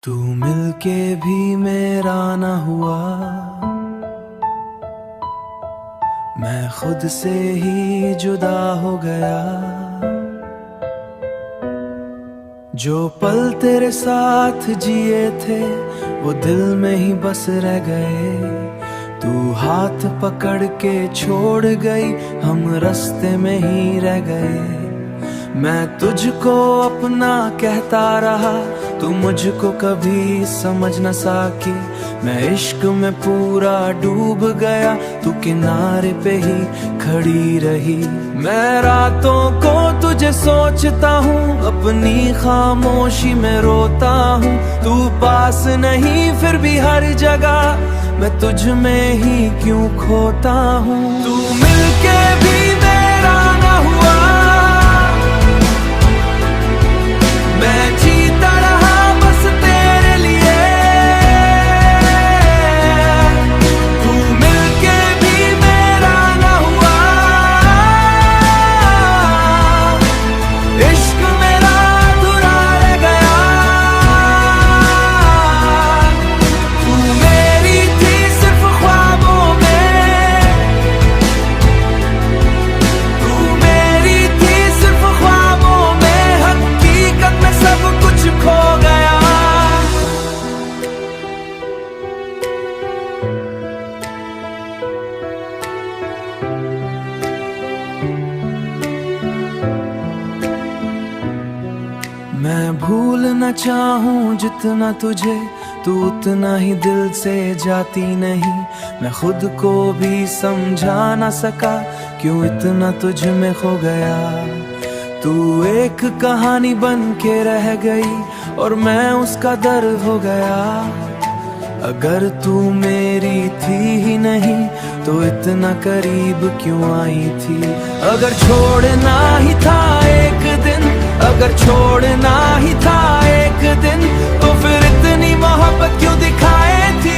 तू मिलके भी मेरा न हुआ, मैं खुद से ही जुदा हो गया। जो पल तेरे साथ जिए थे वो दिल में ही बस रह गए। तू हाथ पकड़ के छोड़ गई, हम रास्ते में ही रह गए। मैं तुझको अपना कहता रहा, तू मुझको कभी समझ न सकी। मैं इश्क में पूरा डूब गया, तू किनारे पे ही खड़ी रही। मैं रातों को तुझे सोचता हूँ, अपनी खामोशी में रोता हूँ। तू पास नहीं फिर भी हर जगह मैं तुझ में ही क्यों खोता हूँ। तू मिलके भी मेरा न हुआ, मैं जीता रहा बस तेरे लिए। तू मिलके भी मेरा न हुआ, इश्क मेरा अधूरा रह गया। तू मेरी थी सिर्फ ख्वाबों में, तू मेरी थी सिर्फ ख्वाबों में, हकीकत में सब कुछ खो गया। मैं भूलना चाहूं जितना तुझे, तू उतना ही दिल से जाती नहीं। मैं खुद को भी समझा ना सका, क्यों इतना तुझ में खो गया। तू एक कहानी बन के रह गई और मैं उसका दर्द हो गया। अगर तू मेरी थी ही नहीं तो इतना करीब क्यों आई थी। अगर छोड़ना ही था एक दिन, अगर छोड़ना ही था एक दिन, तो फिर इतनी मोहब्बत क्यों दिखाए थी।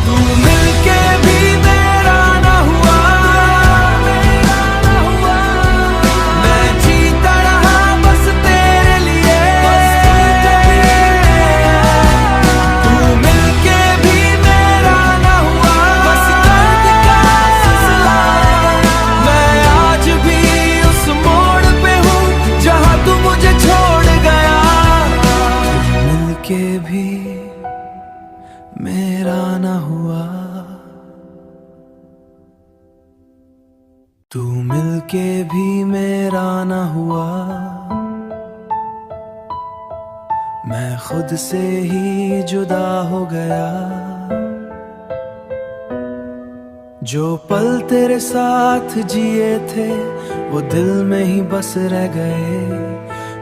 तू मिलके भी मेरा न हुआ, मैं जीता रहा बस तेरे लिए। तू मिलके भी मेरा न हुआ, मैं आज भी उस मोड़ पे हूँ जहाँ तू मुझे छोड़ गया। मिलके भी मेरा न हुआ, तू मिलके भी मेरा न हुआ, मैं खुद से ही जुदा हो गया। जो पल तेरे साथ जिए थे वो दिल में ही बस रह गए।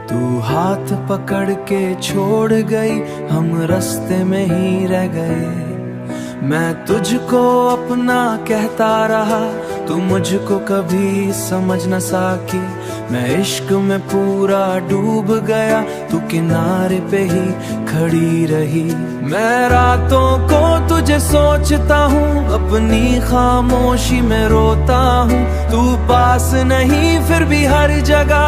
तू हाथ पकड़ के छोड़ गई, हम रास्ते में ही रह गए। मैं तुझको अपना कहता रहा, तू मुझको कभी समझ न सकी। मैं इश्क में पूरा डूब गया, तू किनारे पे ही खड़ी रही। मैं रातों को तुझे सोचता हूँ, अपनी खामोशी में रोता हूँ। तू पास नहीं फिर भी हर जगह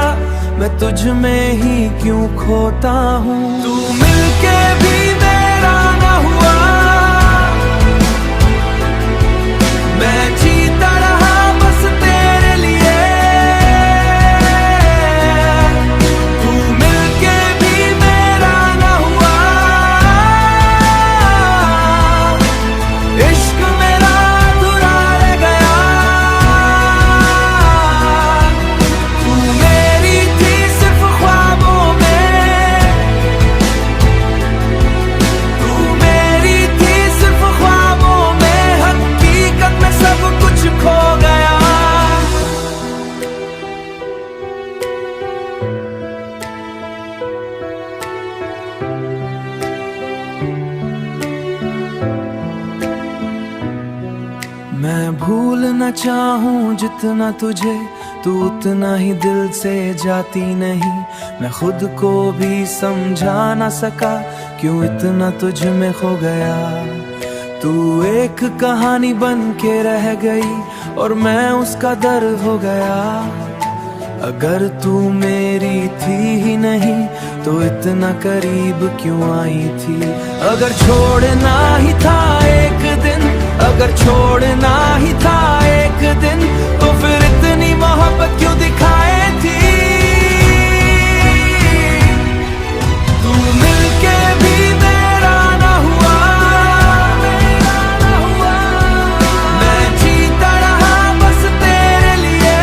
मैं तुझ में ही क्यों खोता हूँ। तू मिलके भी मेरा न हुआ, मैं जीता रहा बस तेरे लिए। तू मिलके भी मेरा न हुआ, इश्क मेरा अधूरा रह गया। तू मेरी थी सिर्फ ख्वाबों में, तू मेरी थी सिर्फ ख्वाबों में, हकीकत में सब कुछ खो गया। मैं भूलना चाहूं जितना तुझे, तू उतना ही दिल से जाती नहीं। मैं खुद को भी समझा ना सका, क्यों इतना तुझ में खो गया। तू एक कहानी बन के रह गई और मैं उसका दर्द हो गया। अगर तू मेरी थी ही नहीं तो इतना करीब क्यों आई थी। अगर छोड़ना ही था एक दिन, अगर छोड़ना ही था एक दिन, तो फिर इतनी मोहब्बत क्यों दिखाए थी। तू मिलके भी मेरा ना हुआ, मैं जीता रहा बस तेरे लिए।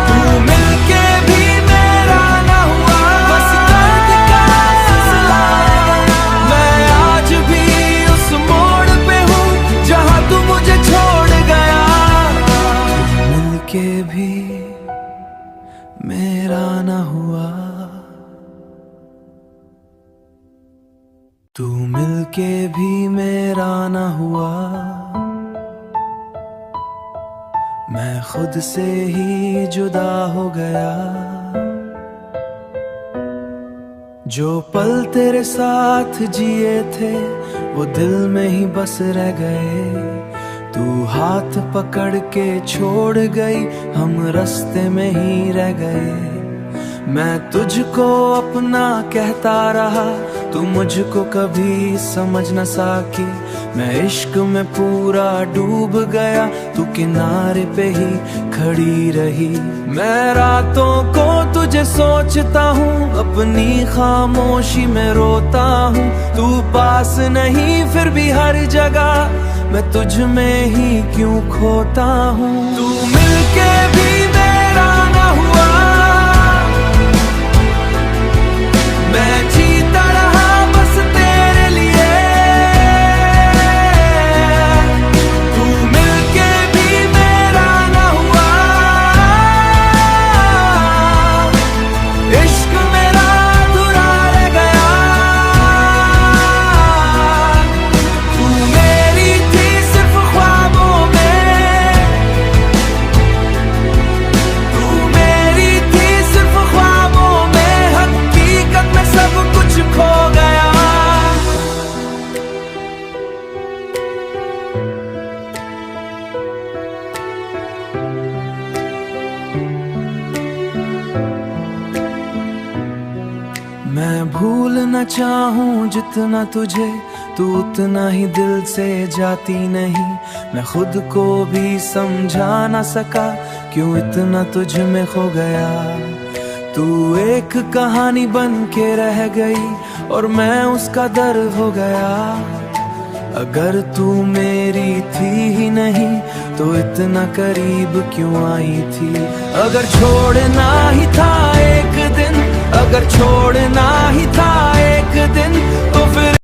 तू मिलके भी मेरा ना हुआ, बस दर्द का सिलसिला। मैं आज भी उस मोड़ पे हूँ जहाँ तू मुझे छोड़ गया। मिलके भी मेरा ना हुआ, तू मिलके भी मेरा ना हुआ। मैं खुद से ही जुदा हो गया। जो पल तेरे साथ जिए थे वो दिल में ही बस रह गए। तू हाथ पकड़ के छोड़ गई, हम रास्ते में ही रह गए। मैं तुझको अपना कहता रहा, तू मुझको कभी समझ न सकी। मैं इश्क में पूरा डूब गया, तू किनारे पे ही खड़ी रही। मैं रातों को तुझे सोचता हूँ, अपनी खामोशी में रोता हूँ। तू पास नहीं फिर भी हर जगह मैं तुझ में ही क्यों खोता हूँ। तू मिलके भी मेरा ना हुआ, मैं जीता रहा बस तेरे लिए। तू मिलके भी मेरा ना हुआ, इश्क मेरा अधूरा रह गया। तू मेरी थी सिर्फ ख्वाबों में, तू मेरी थी सिर्फ ख्वाबों में, हकीकत में सब कुछ खो गया। मैं भूलना चाहूं जितना तुझे, तू उतना ही दिल से जाती नहीं। मैं खुद को भी समझा ना सका, क्यों इतना तुझ में खो गया। तू एक कहानी बन के रह गई और मैं उसका दर्द हो गया। अगर तू मेरी थी ही नहीं तो इतना करीब क्यों आई थी। अगर छोड़ना ही था एक दिन, अगर छोड़ना ही था